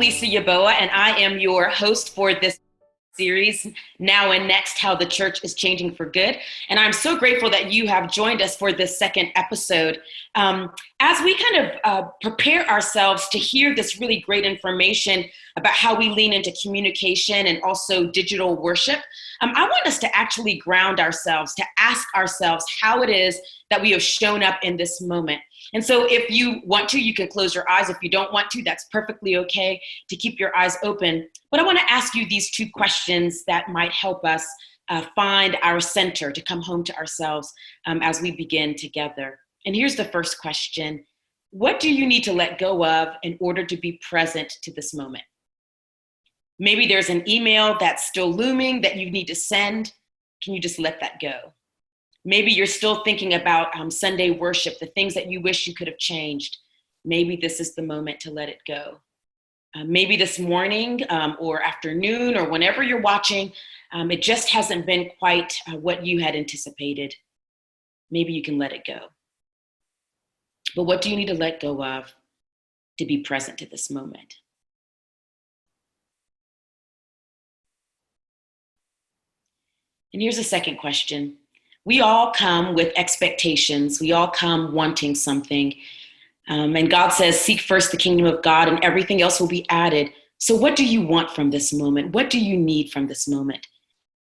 Lisa Yebuah, and I am your host for this series, Now and Next, How the Church is Changing for Good. And I'm so grateful that you have joined us for this second episode. As we kind of prepare ourselves to hear this really great information about how we lean into communication and also digital worship, I want us to actually ground ourselves, to ask ourselves how it is that we have shown up in this moment. And so if you want to, you can close your eyes. If you don't want to, that's perfectly okay to keep your eyes open. But I want to ask you these two questions that might help us find our center, to come home to ourselves as we begin together. And here's the first question. What do you need to let go of in order to be present to this moment? Maybe there's an email that's still looming that you need to send. Can you just let that go? Maybe you're still thinking about Sunday worship, the things that you wish you could have changed. Maybe this is the moment to let it go. Maybe this morning or afternoon or whenever you're watching, it just hasn't been quite what you had anticipated. Maybe you can let it go. But what do you need to let go of to be present to this moment? And here's a second question. We all come with expectations. We all come wanting something. And God says, seek first the kingdom of God and everything else will be added. So what do you want from this moment? What do you need from this moment?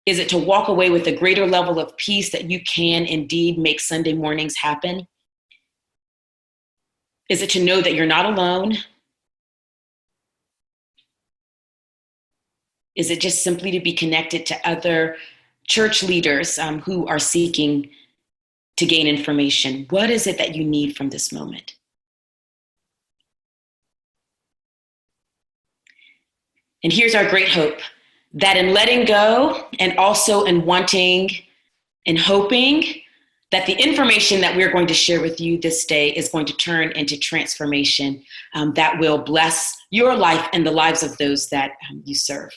Is it to walk away with a greater level of peace that you can indeed make Sunday mornings happen? Is it to know that you're not alone? Is it just simply to be connected to other church leaders who are seeking to gain information? What is it that you need from this moment? And here's our great hope, that in letting go and also in wanting and hoping that the information that we're going to share with you this day is going to turn into transformation that will bless your life and the lives of those that you serve.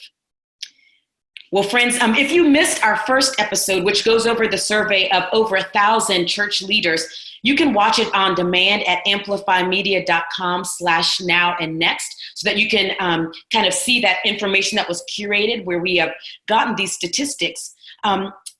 Well, friends, if you missed our first episode, which goes over the survey of over 1,000 church leaders, you can watch it on demand at amplifymedia.com/now-and-next so that you can kind of see that information that was curated where we have gotten these statistics.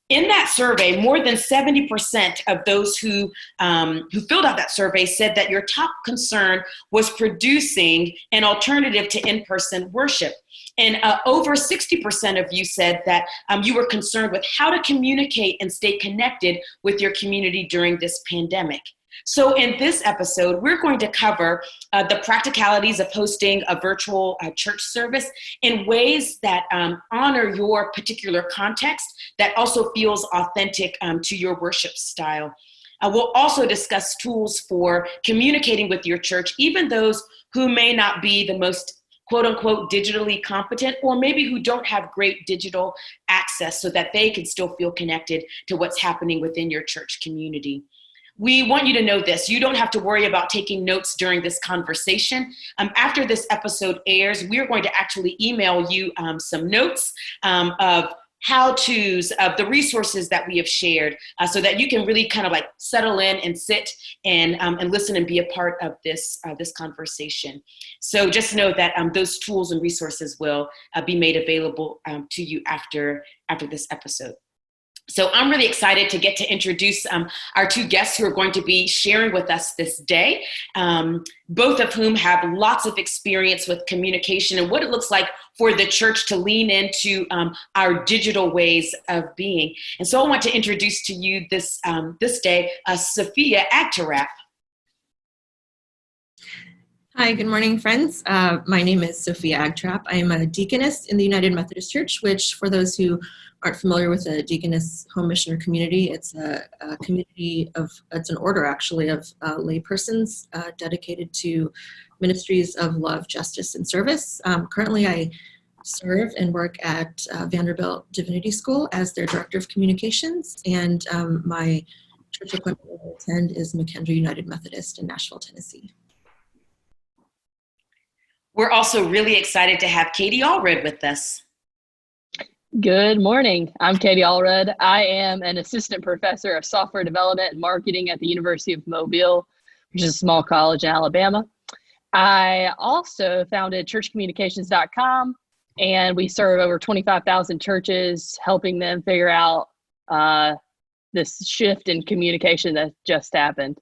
In that survey, more than 70% of those who filled out that survey said that your top concern was producing an alternative to in-person worship. And over 60% of you said that you were concerned with how to communicate and stay connected with your community during this pandemic. So in this episode, we're going to cover the practicalities of hosting a virtual church service in ways that honor your particular context, that also feels authentic to your worship style. We'll also discuss tools for communicating with your church, even those who may not be the most quote unquote digitally competent, or maybe who don't have great digital access, so that they can still feel connected to what's happening within your church community. We want you to know this. You don't have to worry about taking notes during this conversation. After this episode airs, we're going to actually email you some notes of how-tos, of the resources that we have shared, so that you can really kind of like settle in and sit and listen and be a part of this conversation. So just know that those tools and resources will be made available to you after this episode. So I'm really excited to get to introduce our two guests who are going to be sharing with us this day, both of whom have lots of experience with communication and what it looks like for the church to lean into our digital ways of being. And so I want to introduce to you this day, Sophia Agtarap. Hi, good morning, friends. My name is Sophia Agtarap. I am a deaconess in the United Methodist Church, which, for those who aren't familiar with a deaconess home mission or community, it's a community it's an order actually of laypersons dedicated to ministries of love, justice, and service. Currently, I serve and work at Vanderbilt Divinity School as their director of communications, and my church appointment I attend is McKendree United Methodist in Nashville, Tennessee. We're also really excited to have Katie Allred with us. Good morning. I'm Katie Allred. I am an assistant professor of software development and marketing at the University of Mobile, which is a small college in Alabama. I also founded churchcommunications.com, and we serve over 25,000 churches, helping them figure out this shift in communication that just happened.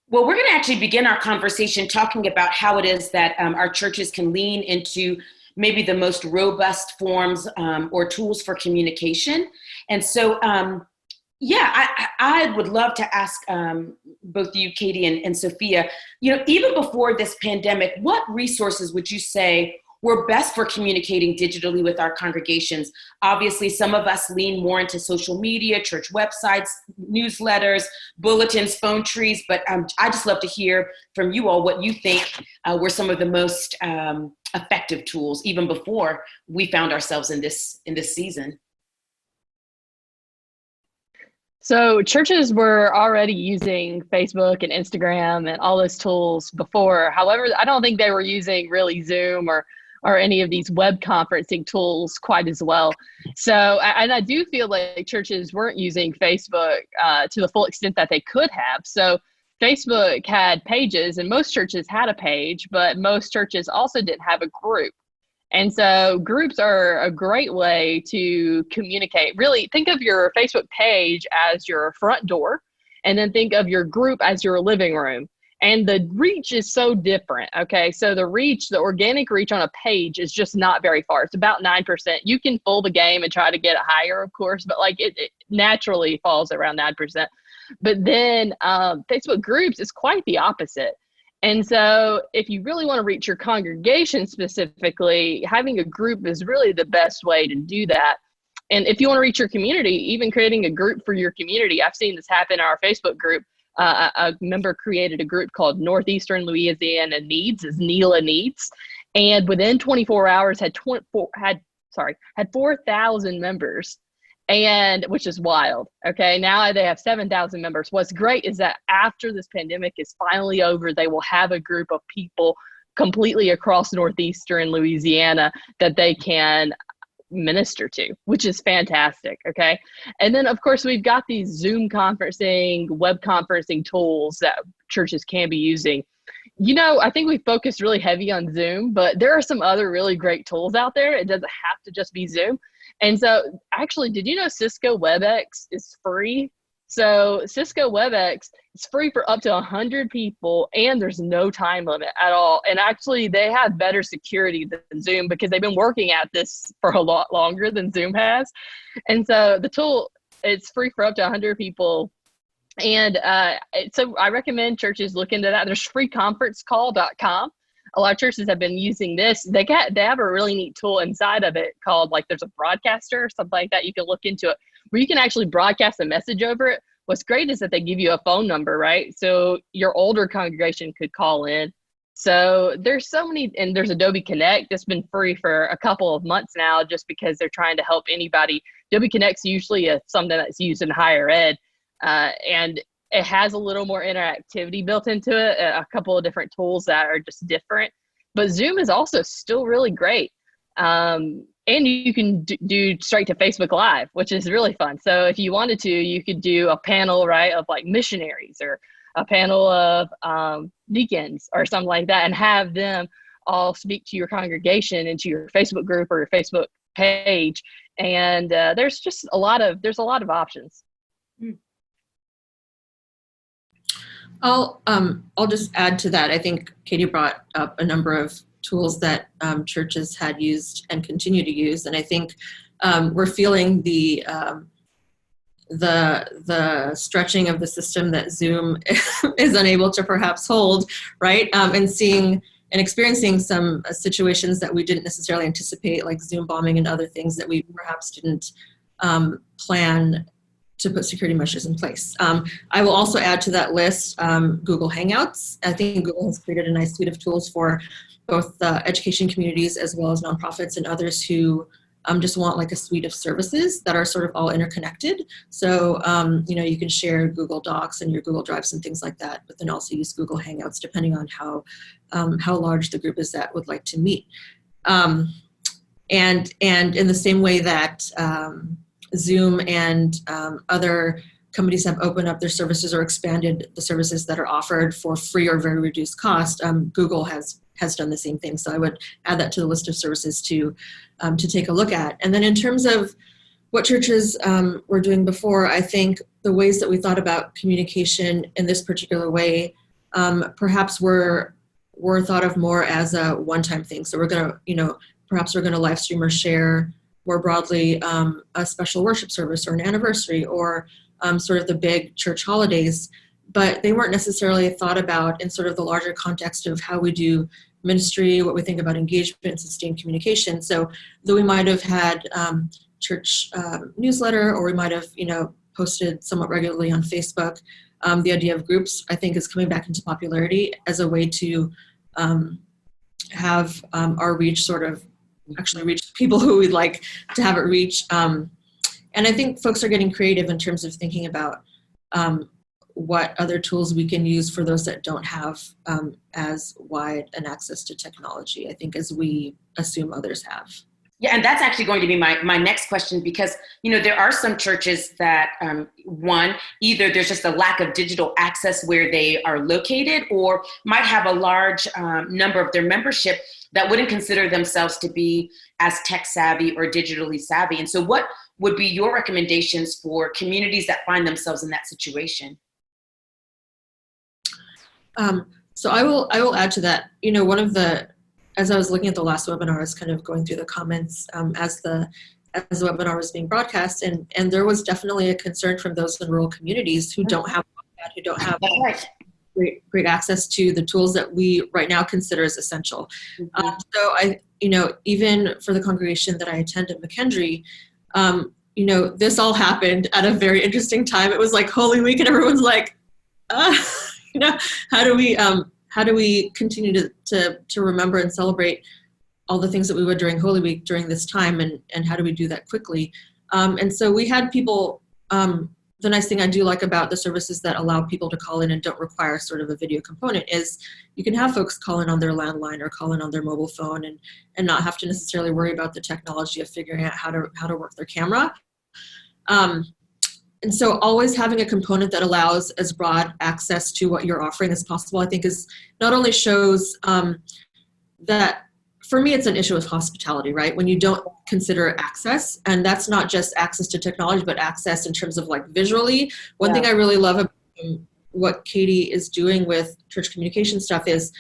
Well, we're going to actually begin our conversation talking about how it is that our churches can lean into maybe the most robust forms or tools for communication. And so, I would love to ask both you, Katie and Sophia, even before this pandemic, what resources would you say were best for communicating digitally with our congregations? Obviously, some of us lean more into social media, church websites, newsletters, bulletins, phone trees, but I just love to hear from you all what you think were some of the most effective tools, even before we found ourselves in this season. So churches were already using Facebook and Instagram and all those tools before. However, I don't think they were using really Zoom or any of these web conferencing tools quite as well. So, and I do feel like churches weren't using Facebook to the full extent that they could have. So Facebook had pages, and most churches had a page, but most churches also didn't have a group. And so groups are a great way to communicate. Really, think of your Facebook page as your front door, and then think of your group as your living room. And the reach is so different. Okay. So the organic reach on a page is just not very far. It's about 9%. You can full the game and try to get it higher, of course, but like it naturally falls around 9%. But then Facebook groups is quite the opposite. And so if you really want to reach your congregation specifically, having a group is really the best way to do that. And if you want to reach your community, even creating a group for your community, I've seen this happen in our Facebook group. A member created a group called Northeastern Louisiana Needs, is NELA Needs, and within 24 hours had 4,000 members, and which is wild. Okay, now they have 7,000 members. What's great is that after this pandemic is finally over, they will have a group of people completely across Northeastern Louisiana that they can minister to, which is fantastic. Okay. And then of course we've got these Zoom conferencing, web conferencing tools that churches can be using. I think we focused really heavy on Zoom, but there are some other really great tools out there. It doesn't have to just be Zoom. And so actually, did you know Cisco WebEx is free? So Cisco WebEx is free for up to 100 people, and there's no time limit at all. And actually, they have better security than Zoom because they've been working at this for a lot longer than Zoom has. And so the tool, it's free for up to 100 people. And so I recommend churches look into that. There's freeconferencecall.com. A lot of churches have been using this. They have a really neat tool inside of it called, like, there's a broadcaster or something like that. You can look into it where you can actually broadcast a message over it. What's great is that they give you a phone number, right? So your older congregation could call in. So there's so many, and there's Adobe Connect. It's been free for a couple of months now just because they're trying to help anybody. Adobe Connect's usually something that's used in higher ed. And it has a little more interactivity built into it, a couple of different tools that are just different. But Zoom is also still really great. And you can do straight to Facebook Live, which is really fun. So if you wanted to, you could do a panel, right, of like missionaries or a panel of deacons or something like that, and have them all speak to your congregation and to your Facebook group or your Facebook page. And there's a lot of options. I'll just add to that. I think Katie brought up a number of tools that churches had used and continue to use, and I think we're feeling the stretching of the system that Zoom is unable to perhaps hold, right? And seeing and experiencing some situations that we didn't necessarily anticipate, like Zoom bombing and other things that we perhaps didn't plan to put security measures in place. I will also add to that list Google Hangouts. I think Google has created a nice suite of tools for both education communities as well as nonprofits and others who just want like a suite of services that are sort of all interconnected. So, you can share Google Docs and your Google Drives and things like that, but then also use Google Hangouts depending on how large the group is that would like to meet. And in the same way that Zoom and other companies have opened up their services or expanded the services that are offered for free or very reduced cost. Google has done the same thing. So I would add that to the list of services to take a look at. And then in terms of what churches were doing before, I think the ways that we thought about communication in this particular way perhaps were thought of more as a one-time thing. So we're going to, perhaps we're going to live stream or share more broadly a special worship service or an anniversary or sort of the big church holidays, but they weren't necessarily thought about in sort of the larger context of how we do ministry, what we think about engagement and sustained communication. So though we might have had church newsletter, or we might have, posted somewhat regularly on Facebook, the idea of groups, I think, is coming back into popularity as a way to have our reach sort of actually reach people who we'd like to have it reach. And I think folks are getting creative in terms of thinking about what other tools we can use for those that don't have as wide an access to technology, I think, as we assume others have. Yeah, and that's actually going to be my next question, because, there are some churches that, either there's just a lack of digital access where they are located, or might have a large number of their membership that wouldn't consider themselves to be as tech savvy or digitally savvy. And so what would be your recommendations for communities that find themselves in that situation? So I will add to that. One of the, as I was looking at the last webinar, I was kind of going through the comments as the webinar was being broadcast, and there was definitely a concern from those in rural communities who don't have great access to the tools that we right now consider as essential. Mm-hmm. So I, even for the congregation that I attend at McKendree, this all happened at a very interesting time. It was like Holy Week, and everyone's like, how do we continue to remember and celebrate all the things that we would during Holy Week during this time, and how do we do that quickly? And so we had people, the nice thing I do like about the services that allow people to call in and don't require sort of a video component is you can have folks call in on their landline or call in on their mobile phone and not have to necessarily worry about the technology of figuring out how to work their camera. And so always having a component that allows as broad access to what you're offering as possible, I think, is not only shows that, for me, it's an issue of hospitality, right? When you don't consider access, and that's not just access to technology, but access in terms of like visually. One thing I really love about what Katie is doing with church communication stuff is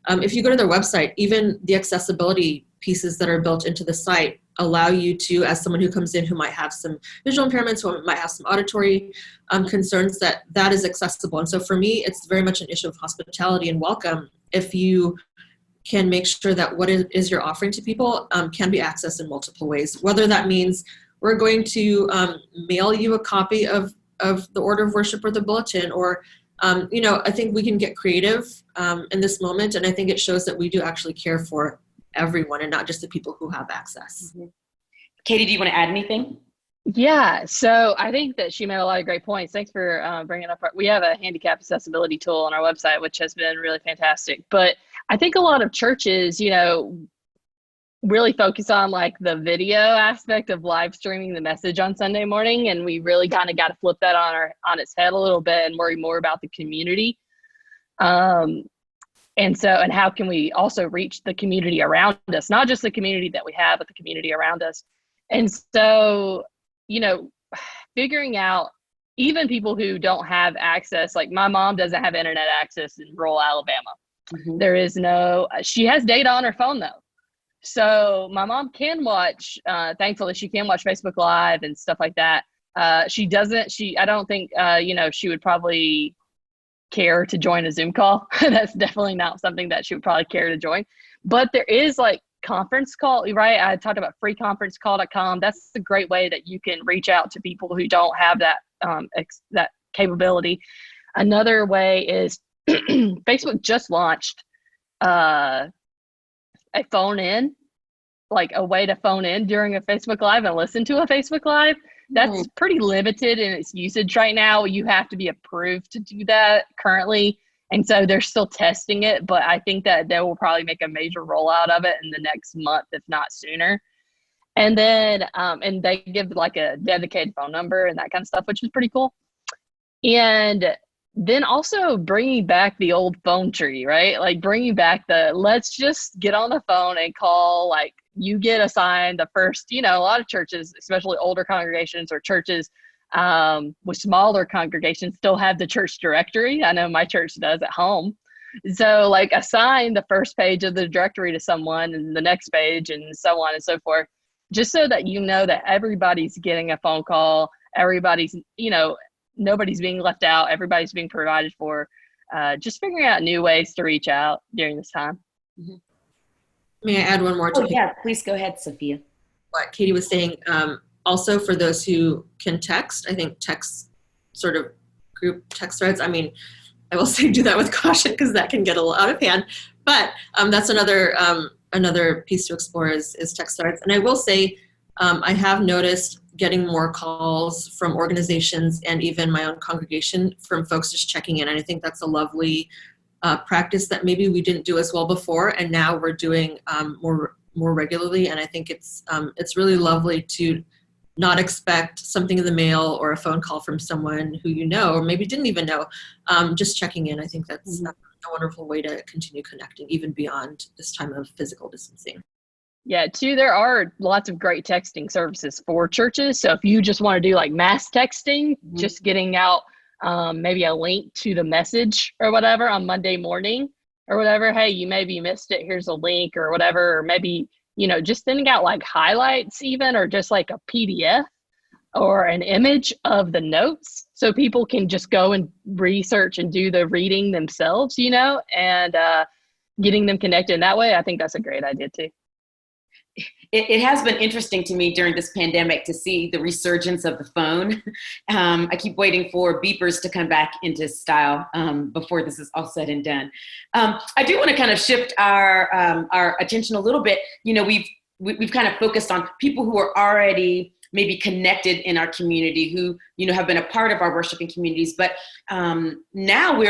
if you go to their website, even the accessibility pieces that are built into the site allow you to, as someone who comes in who might have some visual impairments, who might have some auditory concerns, that is accessible. And so for me, it's very much an issue of hospitality and welcome if you can make sure that what it is you're offering to people can be accessed in multiple ways. Whether that means we're going to mail you a copy of the order of worship or the bulletin, or I think we can get creative in this moment, and I think it shows that we do actually care for everyone and not just the people who have access. Mm-hmm. Katie, do you want to add anything? Yeah, so I think that she made a lot of great points. Thanks for bringing up. We have a handicap accessibility tool on our website, which has been really fantastic. But I think a lot of churches, really focus on like the video aspect of live streaming the message on Sunday morning, and we really kind of got to flip that on its head a little bit and worry more about the community. And how can we also reach the community around us, not just the community that we have, but the community around us. And so, figuring out even people who don't have access, like my mom doesn't have internet access in rural Alabama. Mm-hmm. She has data on her phone though. So my mom can watch, thankfully she can watch Facebook Live and stuff like that. I don't think, she would probably care to join a Zoom call. That's definitely not something that she would probably care to join. But there is like conference call, right? I talked about freeconferencecall.com. That's a great way that you can reach out to people who don't have that that capability. Another way is Facebook just launched a phone in, like a way to phone in during a Facebook Live and listen to a Facebook Live. That's pretty limited in its usage right now. You have to be approved to do that currently. And so they're still testing it, but I think that they will probably make a major rollout of it in the next month, if not sooner. And then, and they give like a dedicated phone number and that kind of stuff, which is pretty cool. And then also bringing back the old phone tree, right? Like bringing back let's just get on the phone and call, like you get assigned the first, a lot of churches, especially older congregations or churches with smaller congregations, still have the church directory. I know my church does at home. So like assign the first page of the directory to someone and the next page and so on and so forth, just so that that everybody's getting a phone call, everybody's, nobody's being left out, everybody's being provided for, just figuring out new ways to reach out during this time. Mm-hmm. May I add one more? Yeah, please go ahead, Sophia. What Katie was saying, also for those who can text, I think text sort of group text threads, I mean, I will say do that with caution because that can get a little out of hand, but that's another piece to explore is text threads. And I will say, I have noticed getting more calls from organizations and even my own congregation from folks just checking in. And I think that's a lovely practice that maybe we didn't do as well before, and now we're doing more regularly. And I think it's really lovely to not expect something in the mail or a phone call from someone who or maybe didn't even know, just checking in. I think that's a wonderful way to continue connecting even beyond this time of physical distancing. Yeah, too, there are lots of great texting services for churches. So if you just want to do like mass texting, just getting out maybe a link to the message or whatever on Monday morning or whatever, hey, you maybe missed it, here's a link or whatever, or maybe, just sending out like highlights even, or just like a PDF or an image of the notes so people can just go and research and do the reading themselves, and getting them connected in that way. I think that's a great idea too. It has been interesting to me during this pandemic to see the resurgence of the phone. I keep waiting for beepers to come back into style before this is all said and done. I do want to kind of shift our attention a little bit. We've kind of focused on people who are already maybe connected in our community, who have been a part of our worshiping communities, but now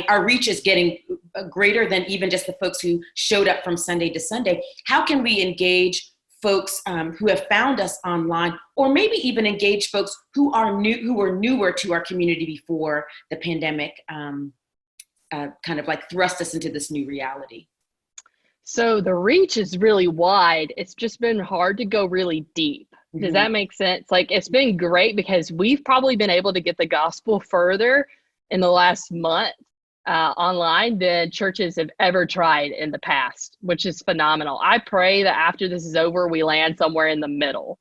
our reach is getting greater than even just the folks who showed up from Sunday to Sunday. How can we engage folks who have found us online, or maybe even engage folks who were newer to our community before the pandemic kind of like thrust us into this new reality? So the reach is really wide. It's just been hard to go really deep. Does that make sense? Like, it's been great because we've probably been able to get the gospel further in the last month online than churches have ever tried in the past, which is phenomenal. I pray that after this is over, we land somewhere in the middle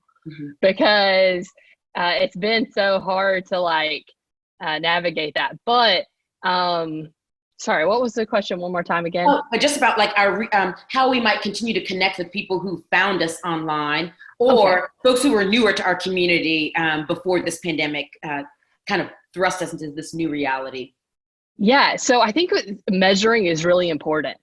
because it's been so hard to navigate that. But sorry, what was the question one more time again? Just about like our how we might continue to connect with people who found us online, or folks who were newer to our community before this pandemic kind of thrust us into this new reality. Yeah, so I think measuring is really important.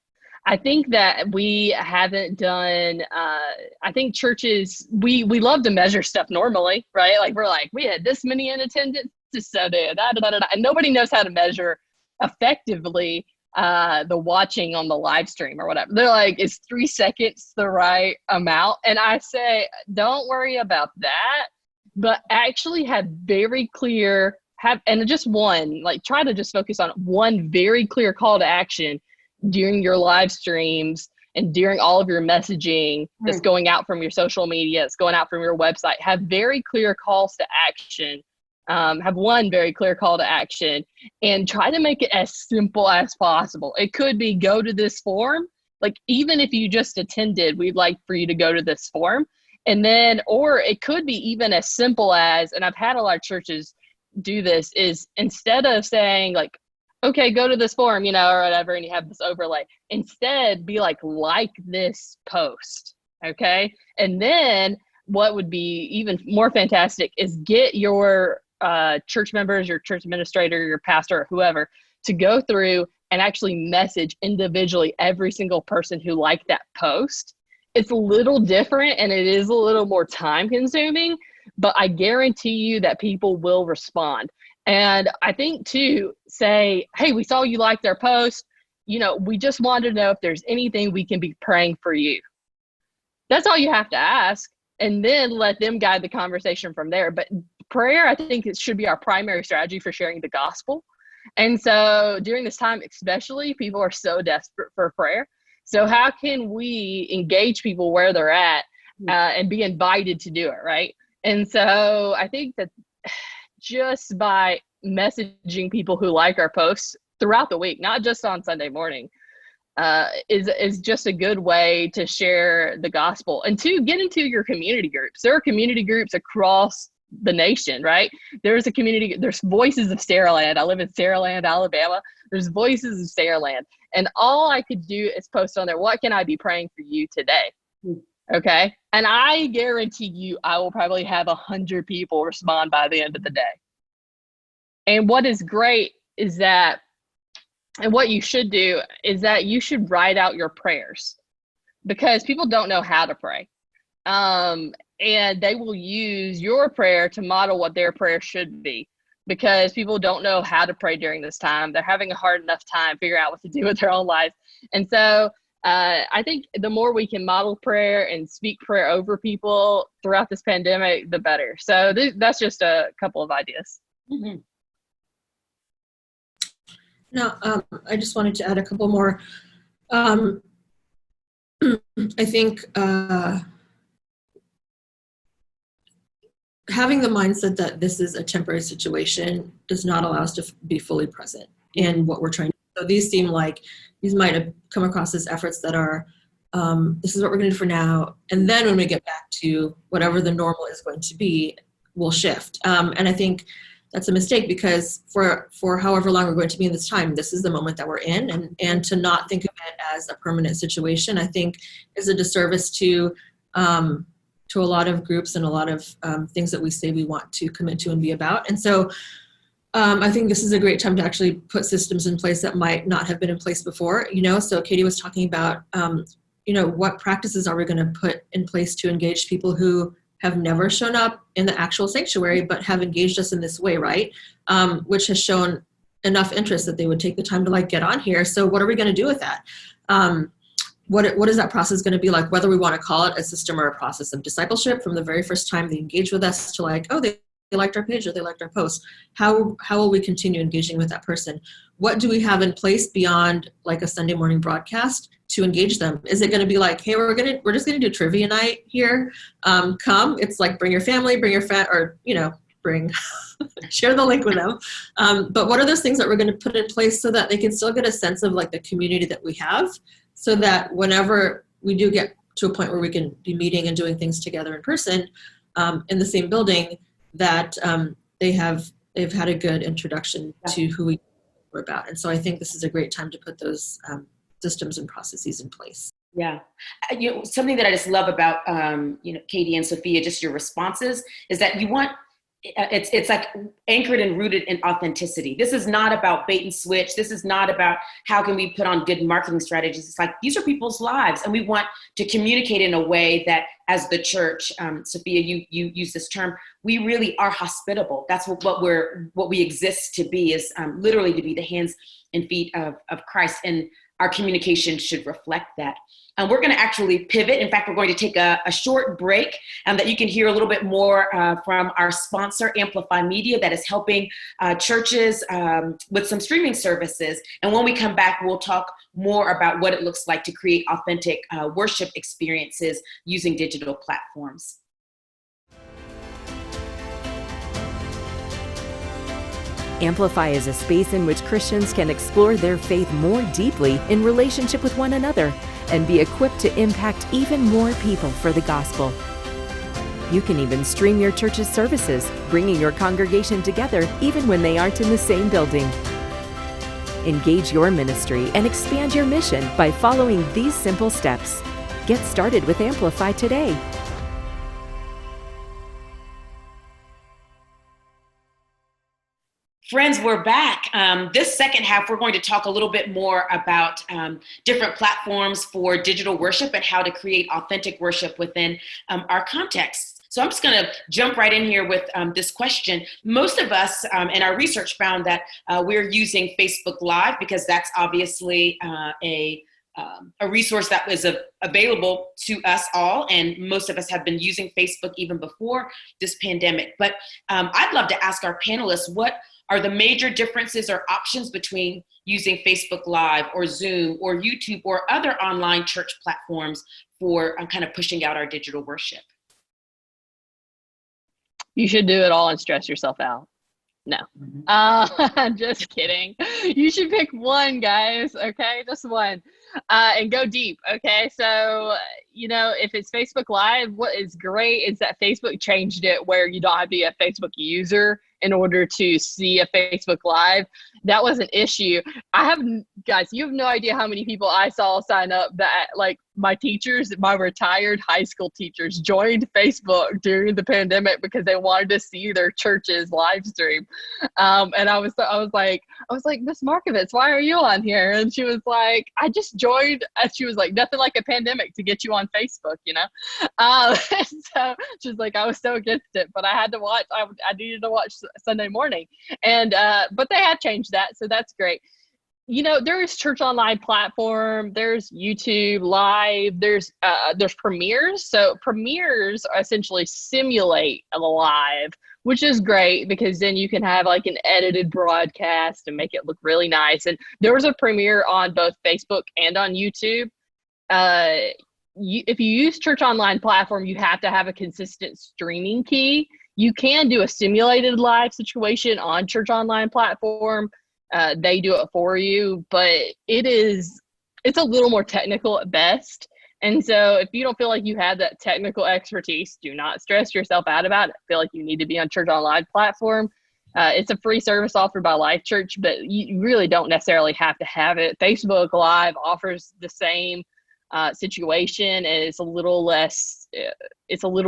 I think that we haven't done, I think churches, we love to measure stuff normally, right? Like we're like, we had this many in attendance this Sunday, and nobody knows how to measure effectively the watching on the live stream or whatever. They're like, is 3 seconds the right amount? And I say, don't worry about that, but actually have very clear, and just one, try to just focus on one very clear call to action during your live streams and during all of your messaging that's going out from your social media, that's going out from your website. Have very clear calls to action. Have one very clear call to action and try to make it as simple as possible. It could be go to this form. Like, even if you just attended, we'd like for you to go to this form. And then, or it could be even as simple as, and I've had a lot of churches do this, is instead of saying okay, go to this form, or whatever, and you have this overlay, instead be like this post. Okay. And then what would be even more fantastic is get your church members, your church administrator, your pastor, or whoever, to go through and actually message individually every single person who liked that post. It's a little different and it is a little more time consuming, but I guarantee you that people will respond. And I think too, say, hey, we saw you liked their post. We just wanted to know if there's anything we can be praying for you. That's all you have to ask. And then let them guide the conversation from there. But prayer, I think it should be our primary strategy for sharing the gospel. And so during this time, especially, people are so desperate for prayer. So how can we engage people where they're at and be invited to do it, right? And so I think that just by messaging people who like our posts throughout the week, not just on Sunday morning, is just a good way to share the gospel and to get into your community groups. There are community groups across the nation, right? There's Voices of Saraland. I live in Saraland, Alabama. There's Voices of Saraland. And all I could do is post on there, what can I be praying for you today? Okay. And I guarantee you, I will probably have 100 people respond by the end of the day. And what is great is that, and what you should do is that you should write out your prayers, because people don't know how to pray. And they will use your prayer to model what their prayer should be, because people don't know how to pray during this time. They're having a hard enough time figuring out what to do with their own lives. And so I think the more we can model prayer and speak prayer over people throughout this pandemic, the better. So that's just a couple of ideas. Mm-hmm. Now, I just wanted to add a couple more. I think having the mindset that this is a temporary situation does not allow us to be fully present in what we're trying to do. So these might have come across as efforts that are, this is what we're going to do for now. And then when we get back to whatever the normal is going to be, we'll shift. And I think that's a mistake, because for however long we're going to be in this time, this is the moment that we're in. And to not think of it as a permanent situation, I think is a disservice to a lot of groups and a lot of things that we say we want to commit to and be about. And so I think this is a great time to actually put systems in place that might not have been in place before. So Katie was talking about, what practices are we going to put in place to engage people who have never shown up in the actual sanctuary, but have engaged us in this way, right? Which has shown enough interest that they would take the time to get on here. So what are we going to do with that? What is that process going to be like, whether we want to call it a system or a process of discipleship from the very first time they engage with us to they liked our page or they liked our post? How will we continue engaging with that person? What do we have in place beyond a Sunday morning broadcast to engage them? Is it going to be hey, we're just going to do trivia night here? Come, it's bring your family, bring your friend, or share the link with them. But what are those things that we're going to put in place so that they can still get a sense of the community that we have, so that whenever we do get to a point where we can be meeting and doing things together in person in the same building, that they've had a good introduction to who we're about. And so I think this is a great time to put those systems and processes in place. Yeah. Something that I just love about, Katie and Sophia, just your responses, is that you want, it's anchored and rooted in authenticity. This is not about bait and switch. This is not about how can we put on good marketing strategies. It's these are people's lives, and we want to communicate in a way that, as the church, Sophia, you use this term, we really are hospitable. That's what we exist to be, is literally to be the hands and feet of Christ, and our communication should reflect that. We're going to actually pivot. In fact, we're going to take a short break that you can hear a little bit more from our sponsor, Amplify Media, that is helping churches with some streaming services. And when we come back, we'll talk more about what it looks like to create authentic worship experiences using digital platforms. Amplify is a space in which Christians can explore their faith more deeply in relationship with one another and be equipped to impact even more people for the gospel. You can even stream your church's services, bringing your congregation together even when they aren't in the same building. Engage your ministry and expand your mission by following these simple steps. Get started with Amplify today. Friends, we're back. This second half, we're going to talk a little bit more about different platforms for digital worship and how to create authentic worship within our context. So I'm just going to jump right in here with this question. Most of us in our research found that we're using Facebook Live because that's obviously a a resource that was available to us all, and most of us have been using Facebook even before this pandemic. But I'd love to ask our panelists, what are the major differences or options between using Facebook Live or Zoom or YouTube or other online church platforms for kind of pushing out our digital worship? You should do it all and stress yourself out. No, just kidding. You should pick one, guys. Okay, just one, and go deep. Okay, so if it's Facebook Live, what is great is that Facebook changed it where you don't have to be a Facebook user in order to see a Facebook Live. That was an issue. Guys, you have no idea how many people I saw sign up that, like, my teachers, my retired high school teachers, joined Facebook during the pandemic because they wanted to see their church's live stream. And I was like, Miss Markovitz, why are you on here? And she was like, I just joined. And she was like, nothing like a pandemic to get you on Facebook, So she was like, I was so against it, but I had to watch. I needed to watch Sunday morning, and but they have changed that, so that's great. There is church online platform, there's YouTube Live, there's premieres. So premieres essentially simulate a live, which is great because then you can have like an edited broadcast and make it look really nice. And there was a premiere on both Facebook and on YouTube. If you use church online platform, you have to have a consistent streaming key. You can do a simulated live situation on church online platform. They do it for you, but it's a little more technical at best. And so if you don't feel like you have that technical expertise, do not stress yourself out about it. Feel like you need to be on church online platform. It's a free service offered by Life Church, but you really don't necessarily have to have it. Facebook Live offers the same situation, and it's a little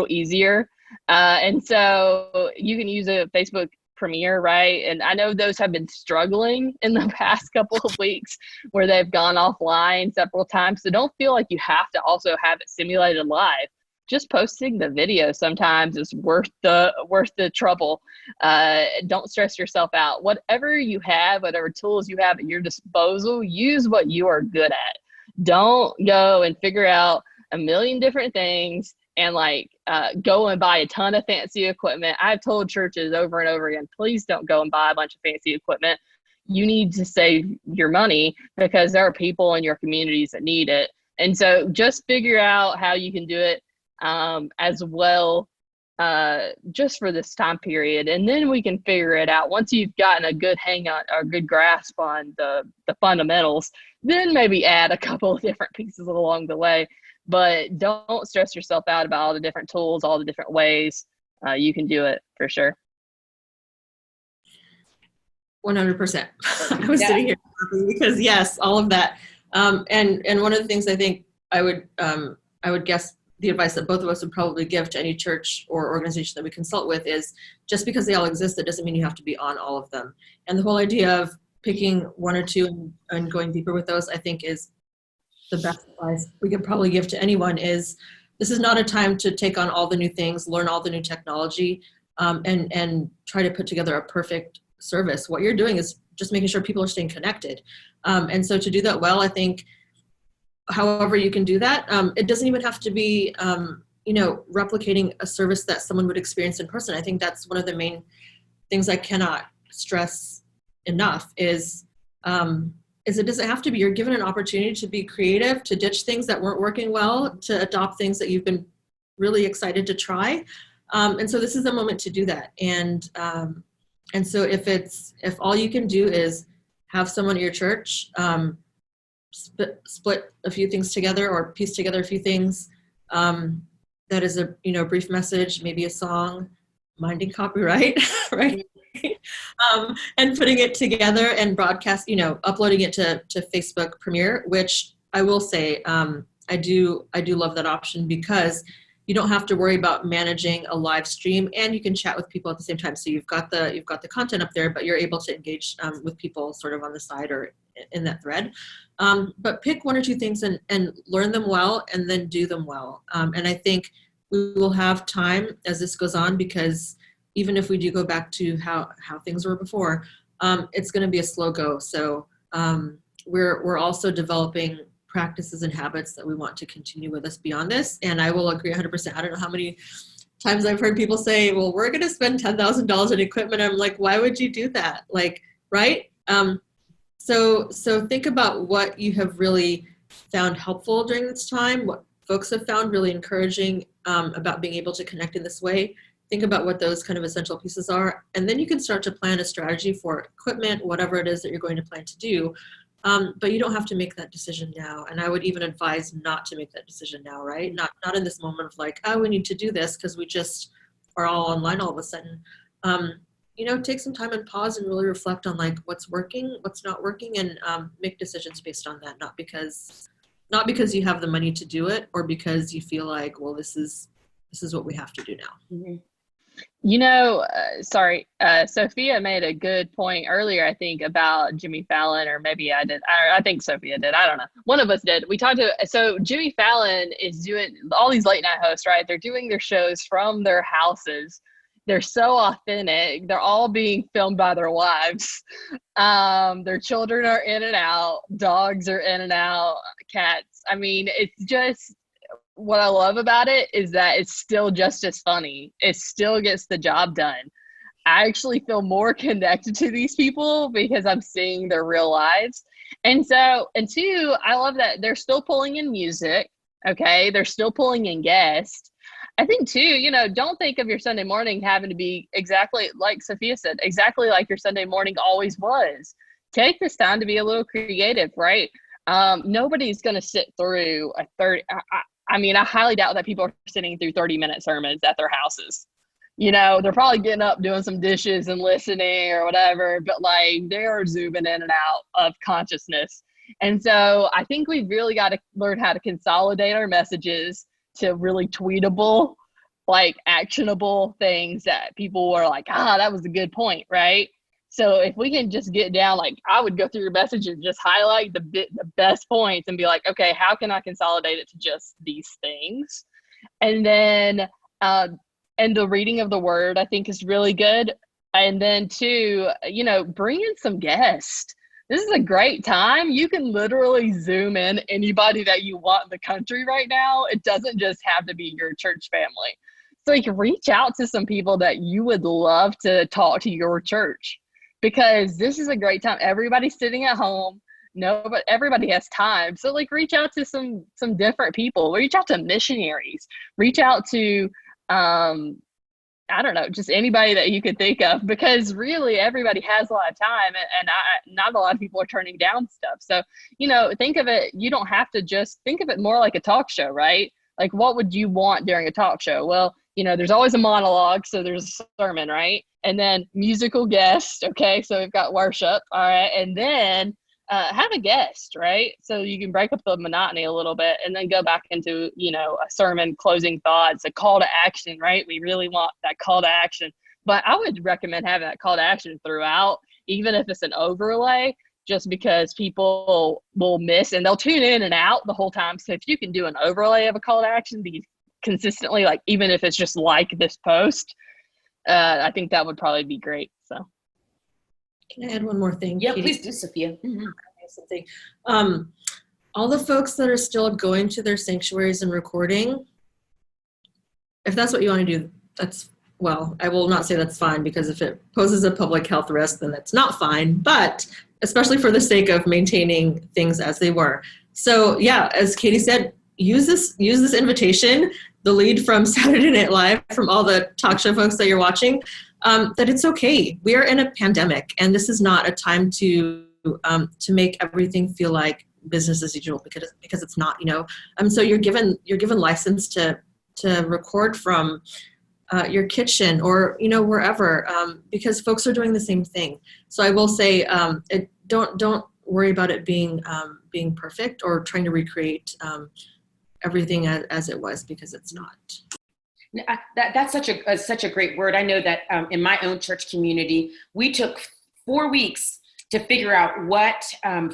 easier. And so you can use a Facebook Premiere, right? And I know those have been struggling in the past couple of weeks where they've gone offline several times. So don't feel like you have to also have it simulated live. Just posting the video sometimes is worth the trouble. Don't stress yourself out. Whatever you have, whatever tools you have at your disposal, use what you are good at. Don't go and figure out a million different things and go and buy a ton of fancy equipment. I've told churches over and over again, please don't go and buy a bunch of fancy equipment. You need to save your money because there are people in your communities that need it. And so just figure out how you can do it as well, just for this time period. And then we can figure it out. Once you've gotten a good hang on or good grasp on the fundamentals, then maybe add a couple of different pieces along the way. But don't stress yourself out about all the different tools, all the different ways you can do it, for sure. 100%. I was sitting here because yes, all of that. And one of the things I think I would guess the advice that both of us would probably give to any church or organization that we consult with is just because they all exist, that doesn't mean you have to be on all of them. And the whole idea of picking one or two and going deeper with those, I think, is the best advice we could probably give to anyone. Is this is not a time to take on all the new things, learn all the new technology, and try to put together a perfect service. What you're doing is just making sure people are staying connected. And so to do that well, I think however you can do that, it doesn't even have to be, replicating a service that someone would experience in person. I think that's one of the main things I cannot stress enough is it doesn't have to be. You're given an opportunity to be creative, to ditch things that weren't working well, to adopt things that you've been really excited to try. And so this is the moment to do that. And so if all you can do is have someone at your church split a few things together or piece together a few things, that is a brief message, maybe a song, minding copyright, right? And putting it together and broadcast, uploading it to Facebook Premiere, which I will say, I do love that option because you don't have to worry about managing a live stream, and you can chat with people at the same time. So you've got the content up there, but you're able to engage with people sort of on the side or in that thread. But pick one or two things and learn them well, and then do them well. And I think we will have time as this goes on, because even if we do go back to how things were before, it's going to be a slow go. So we're also developing practices and habits that we want to continue with us beyond this. And I will agree 100%. I don't know how many times I've heard people say, well, we're going to spend $10,000 in equipment. I'm like, why would you do that? Like, right? So think about what you have really found helpful during this time, what folks have found really encouraging about being able to connect in this way. Think about what those kind of essential pieces are, and then you can start to plan a strategy for equipment, whatever it is that you're going to plan to do. But you don't have to make that decision now. And I would even advise not to make that decision now, right? Not in this moment of like, oh, we need to do this because we just are all online all of a sudden. Take some time and pause and really reflect on like what's working, what's not working, and make decisions based on that. Not because you have the money to do it or because you feel like, well, this is what we have to do now. Mm-hmm. Sophia made a good point earlier, I think, about Jimmy Fallon, or maybe I did. I think Sophia did. I don't know. One of us did. So Jimmy Fallon is doing all these late night hosts, right? They're doing their shows from their houses. They're so authentic. They're all being filmed by their wives. Their children are in and out. Dogs are in and out. Cats. I mean, it's just, what I love about it is that it's still just as funny. It still gets the job done. I actually feel more connected to these people because I'm seeing their real lives. And two, I love that they're still pulling in music. Okay. They're still pulling in guests. I think too, don't think of your Sunday morning having to be exactly like Sophia said, exactly like your Sunday morning always was. Take this time to be a little creative, right? Nobody's going to sit through a 30. I highly doubt that people are sitting through 30-minute sermons at their houses. They're probably getting up, doing some dishes and listening or whatever, but like they are zooming in and out of consciousness. And so I think we've really got to learn how to consolidate our messages to really tweetable, like actionable things that people were like, that was a good point, right? So if we can just get down, like I would go through your message and just highlight the best points and be like, okay, how can I consolidate it to just these things? And then, and the reading of the word, I think is really good. And then two, bring in some guests. This is a great time. You can literally zoom in anybody that you want in the country right now. It doesn't just have to be your church family. So you can reach out to some people that you would love to talk to your church, because this is a great time. Everybody's sitting at home. But everybody has time. So like reach out to some different people. Reach out to missionaries. Reach out to I don't know, just anybody that you could think of, because really everybody has a lot of time, and not a lot of people are turning down stuff. So, think of it, you don't have to just think of it more like a talk show, right? Like what would you want during a talk show? Well, there's always a monologue, so there's a sermon, right? And then musical guest. Okay. So we've got worship. All right. And then have a guest, right? So you can break up the monotony a little bit and then go back into, a sermon, closing thoughts, a call to action, right? We really want that call to action. But I would recommend having that call to action throughout, even if it's an overlay, just because people will miss and they'll tune in and out the whole time. So if you can do an overlay of a call to action, be consistently, like even if it's just like this post, I think that would probably be great. So. Can I add one more thing? Yeah, Katie? please do, Sophia. Mm-hmm. Something. All the folks that are still going to their sanctuaries and recording, if that's what you want to do, I will not say that's fine, because if it poses a public health risk, then that's not fine, but especially for the sake of maintaining things as they were. So yeah, as Katie said, use this invitation, the lead from Saturday Night Live, from all the talk show folks that you're watching, that it's okay. We are in a pandemic, and this is not a time to make everything feel like business as usual, because it's not, so you're given license to record from your kitchen or wherever, because folks are doing the same thing. So I will say, don't worry about it being perfect or trying to recreate everything as it was, because it's not. That's such a great word. I know that in my own church community, we took 4 weeks to figure out what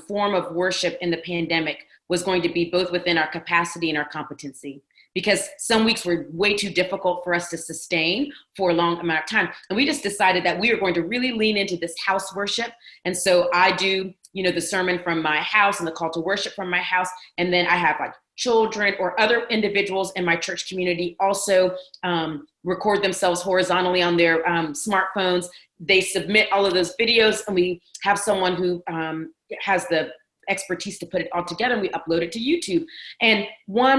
form of worship in the pandemic was going to be both within our capacity and our competency, because some weeks were way too difficult for us to sustain for a long amount of time. And we just decided that we were going to really lean into this house worship. And so I do the sermon from my house and the call to worship from my house. And then I have like children or other individuals in my church community also record themselves horizontally on their smartphones. They submit all of those videos, and we have someone who has the expertise to put it all together, and we upload it to YouTube. And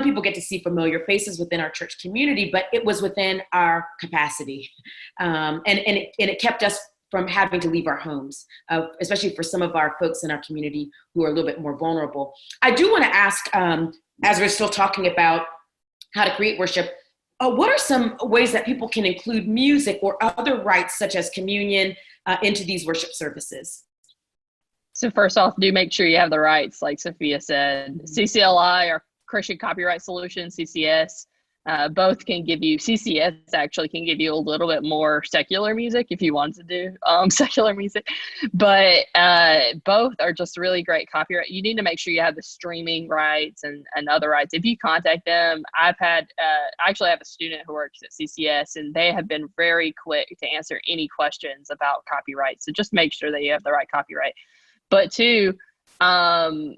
people get to see familiar faces within our church community, but it was within our capacity. And it kept us from having to leave our homes, especially for some of our folks in our community who are a little bit more vulnerable. I do want to ask, as we're still talking about how to create worship, what are some ways that people can include music or other rites such as communion into these worship services? So first off, do make sure you have the rights, like Sophia said. CCLI, or Christian Copyright Solutions, CCS, both can give you, CCS actually can give you a little bit more secular music if you want to do secular music, but both are just really great copyright. You need to make sure you have the streaming rights and other rights. If you contact them, I actually have a student who works at CCS, and they have been very quick to answer any questions about copyright. So just make sure that you have the right copyright. But two, sorry,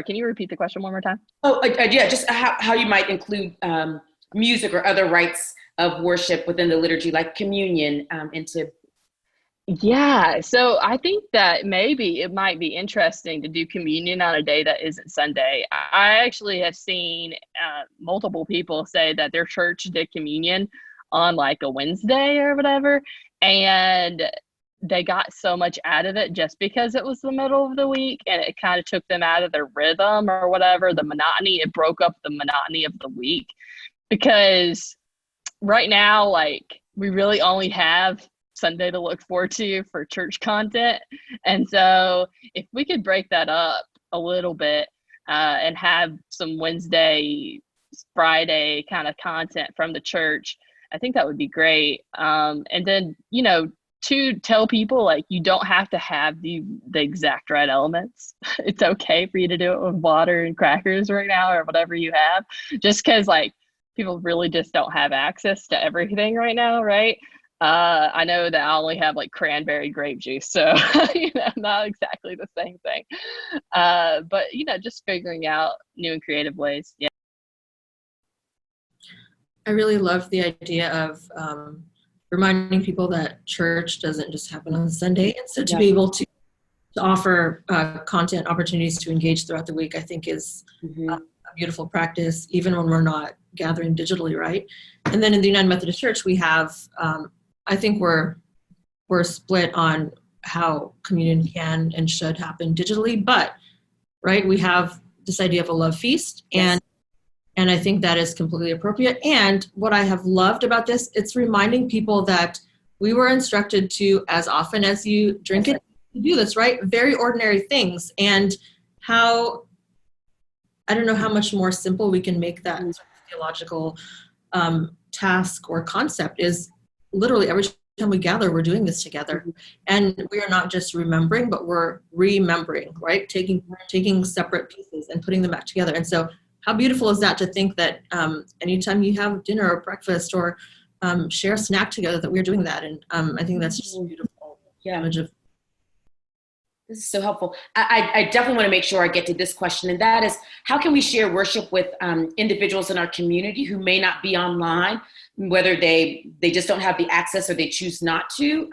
can you repeat the question one more time? Yeah, just how you might include music or other rites of worship within the liturgy, like communion, into. Yeah, so I think that maybe it might be interesting to do communion on a day that isn't Sunday. I actually have seen multiple people say that their church did communion on like a Wednesday or whatever, and they got so much out of it just because it was the middle of the week, and it kind of took them out of their rhythm or whatever, the monotony. It broke up the monotony of the week, because right now, like, we really only have Sunday to look forward to for church content. And so if we could break that up a little bit and have some Wednesday, Friday kind of content from the church, I think that would be great. And then, to tell people, like, you don't have to have the exact right elements. It's okay for you to do it with water and crackers right now, or whatever you have, just because, like, people really just don't have access to everything right now, right? I know that I only have like cranberry grape juice, so not exactly the same thing. But just figuring out new and creative ways. Yeah. I really love the idea of reminding people that church doesn't just happen on Sunday, and so to be able to offer content opportunities to engage throughout the week, I think is a beautiful practice, even when we're not gathering digitally, right? And then in the United Methodist Church, we have, I think we're split on how communion can and should happen digitally, but right, we have this idea of a love feast, and I think that is completely appropriate. And what I have loved about this, it's reminding people that we were instructed to, as often as you drink it, do this, right? Very ordinary things. And how, I don't know how much more simple we can make that sort of theological task or concept. Is literally every time we gather, we're doing this together. And we are not just remembering, but we're remembering, right? Taking separate pieces and putting them back together. And so how beautiful is that, to think that anytime you have dinner or breakfast or share a snack together, that we're doing that. And I think that's just a beautiful image of. This is so helpful. I definitely want to make sure I get to this question, and that is, how can we share worship with individuals in our community who may not be online, whether they just don't have the access or they choose not to?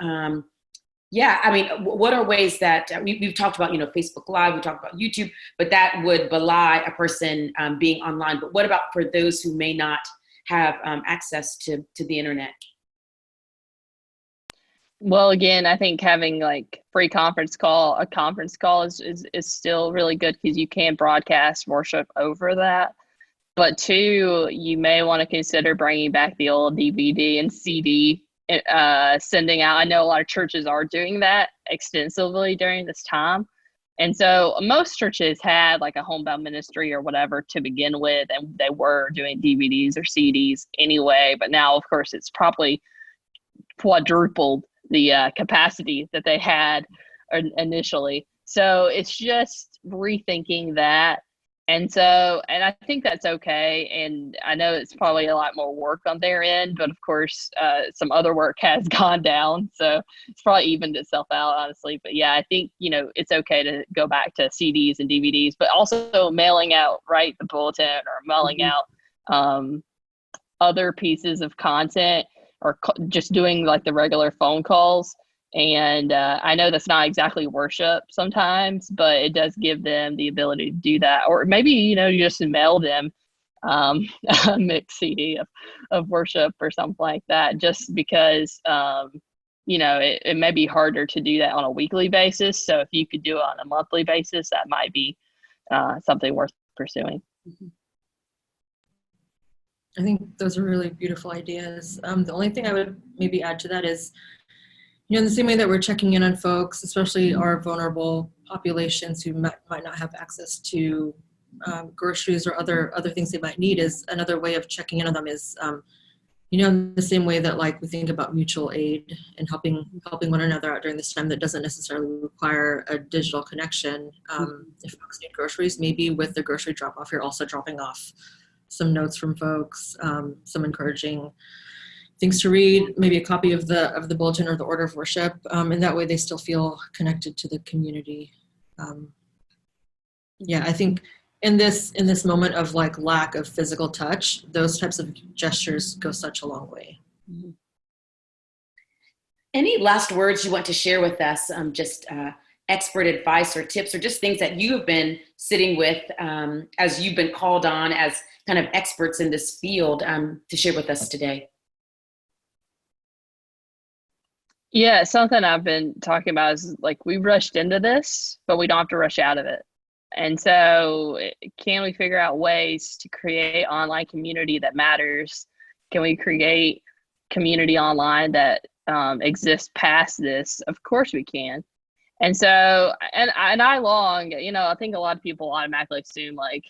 What are ways that we've talked about, Facebook Live, we talked about YouTube, but that would belie a person being online. But what about for those who may not have access to the internet? Well, again, I think having like a conference call is still really good, because you can broadcast worship over that. But two, you may want to consider bringing back the old DVD and CD sending out. I know a lot of churches are doing that extensively during this time. And so most churches had like a homebound ministry or whatever to begin with, and they were doing DVDs or CDs anyway. But now, of course, it's probably quadrupled the capacity that they had initially. So it's just rethinking that. And so, and I think that's okay. And I know it's probably a lot more work on their end, but of course, some other work has gone down. So it's probably evened itself out, honestly. But yeah, I think, it's okay to go back to CDs and DVDs, but also mailing out, right, the bulletin, or mailing out other pieces of content, or just doing like the regular phone calls. And I know that's not exactly worship sometimes, but it does give them the ability to do that. Or maybe, you just mail them a mixed CD of worship or something like that, just because, it may be harder to do that on a weekly basis. So if you could do it on a monthly basis, that might be something worth pursuing. I think those are really beautiful ideas. The only thing I would maybe add to that is, in the same way that we're checking in on folks, especially our vulnerable populations who might not have access to groceries or other things they might need, is another way of checking in on them is, in the same way that like we think about mutual aid and helping one another out during this time that doesn't necessarily require a digital connection. If folks need groceries, maybe with the grocery drop-off, you're also dropping off some notes from folks, some encouraging things to read, maybe a copy of the bulletin or the order of worship, and that way they still feel connected to the community. I think in this moment of like lack of physical touch, those types of gestures go such a long way. Any last words you want to share with us? Just expert advice or tips, or just things that you have been sitting with as you've been called on as kind of experts in this field to share with us today? Yeah, something I've been talking about is like we rushed into this, but we don't have to rush out of it. And so can we figure out ways to create online community that matters? Can we create community online that exists past this? Of course we can. And so, and I long, I think a lot of people automatically assume like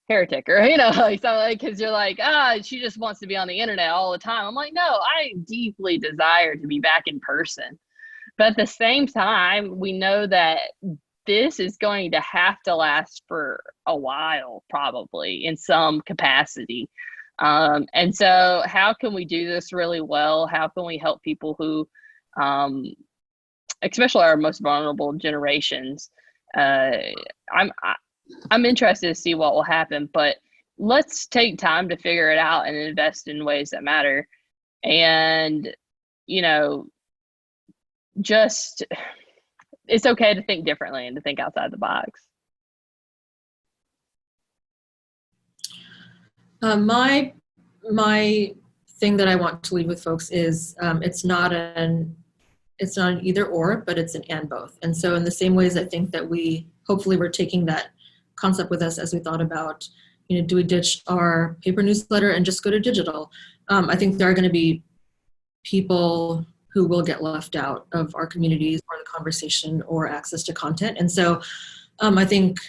heretic, or like something, like, because you're like, she just wants to be on the internet all the time. I'm like, no, I deeply desire to be back in person, but at the same time, we know that this is going to have to last for a while, probably in some capacity. And so how can we do this really well? How can we help people who especially our most vulnerable generations? I'm interested to see what will happen, but let's take time to figure it out and invest in ways that matter. And, just, it's okay to think differently and to think outside the box. My thing that I want to leave with folks is it's not an either or, but it's an and both. And so in the same ways, I think that hopefully we're taking that concept with us as we thought about, do we ditch our paper newsletter and just go to digital? I think there are going to be people who will get left out of our communities or the conversation or access to content. And so I think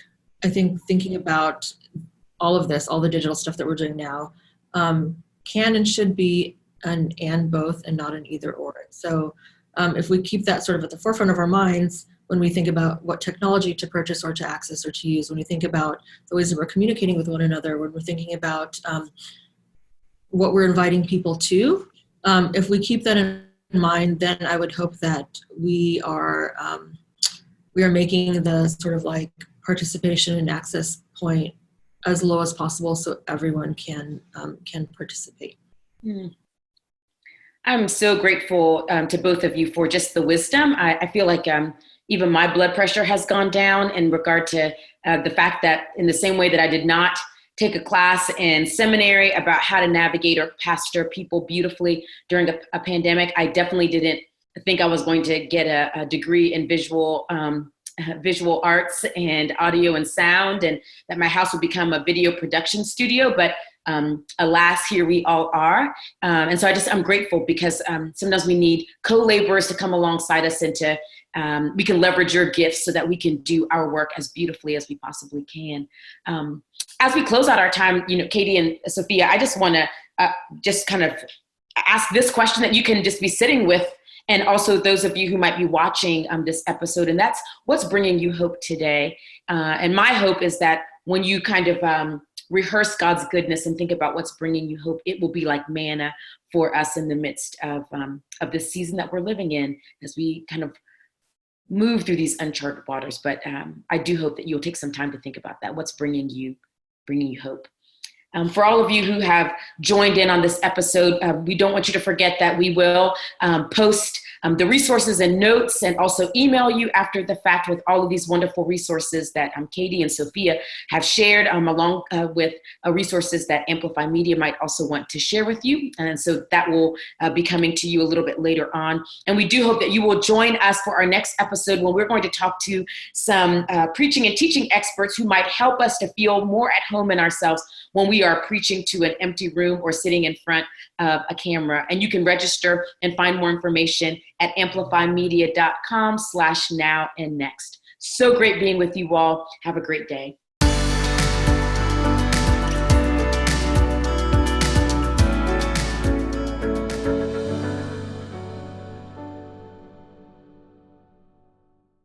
thinking about all of this, all the digital stuff that we're doing now, can and should be an and both and not an either or. So if we keep that sort of at the forefront of our minds, when we think about what technology to purchase or to access or to use, when we think about the ways that we're communicating with one another, when we're thinking about what we're inviting people to, if we keep that in mind, then I would hope that we are making the sort of like participation and access point as low as possible so everyone can participate. I'm so grateful to both of you for just the wisdom. I feel like even my blood pressure has gone down in regard to the fact that in the same way that I did not take a class in seminary about how to navigate or pastor people beautifully during a pandemic, I definitely didn't think I was going to get a degree in visual arts and audio and sound, and that my house would become a video production studio. But alas, here we all are. And so I'm grateful because sometimes we need co-laborers to come alongside us and to we can leverage your gifts so that we can do our work as beautifully as we possibly can. As we close out our time, Katie and Sophia, I just want to just kind of ask this question that you can just be sitting with and also those of you who might be watching this episode, and that's what's bringing you hope today. And my hope is that when you kind of rehearse God's goodness and think about what's bringing you hope, it will be like manna for us in the midst of this season that we're living in as we kind of move through these uncharted waters. But I do hope that you'll take some time to think about that. What's bringing you hope? For all of you who have joined in on this episode, we don't want you to forget that we will post the resources and notes, and also email you after the fact with all of these wonderful resources that Katie and Sophia have shared, along with resources that Amplify Media might also want to share with you. And so that will be coming to you a little bit later on. And we do hope that you will join us for our next episode, when we're going to talk to some preaching and teaching experts who might help us to feel more at home in ourselves when we are preaching to an empty room or sitting in front of a camera. And you can register and find more information at amplifymedia.com/now and next. So great being with you all. Have a great day.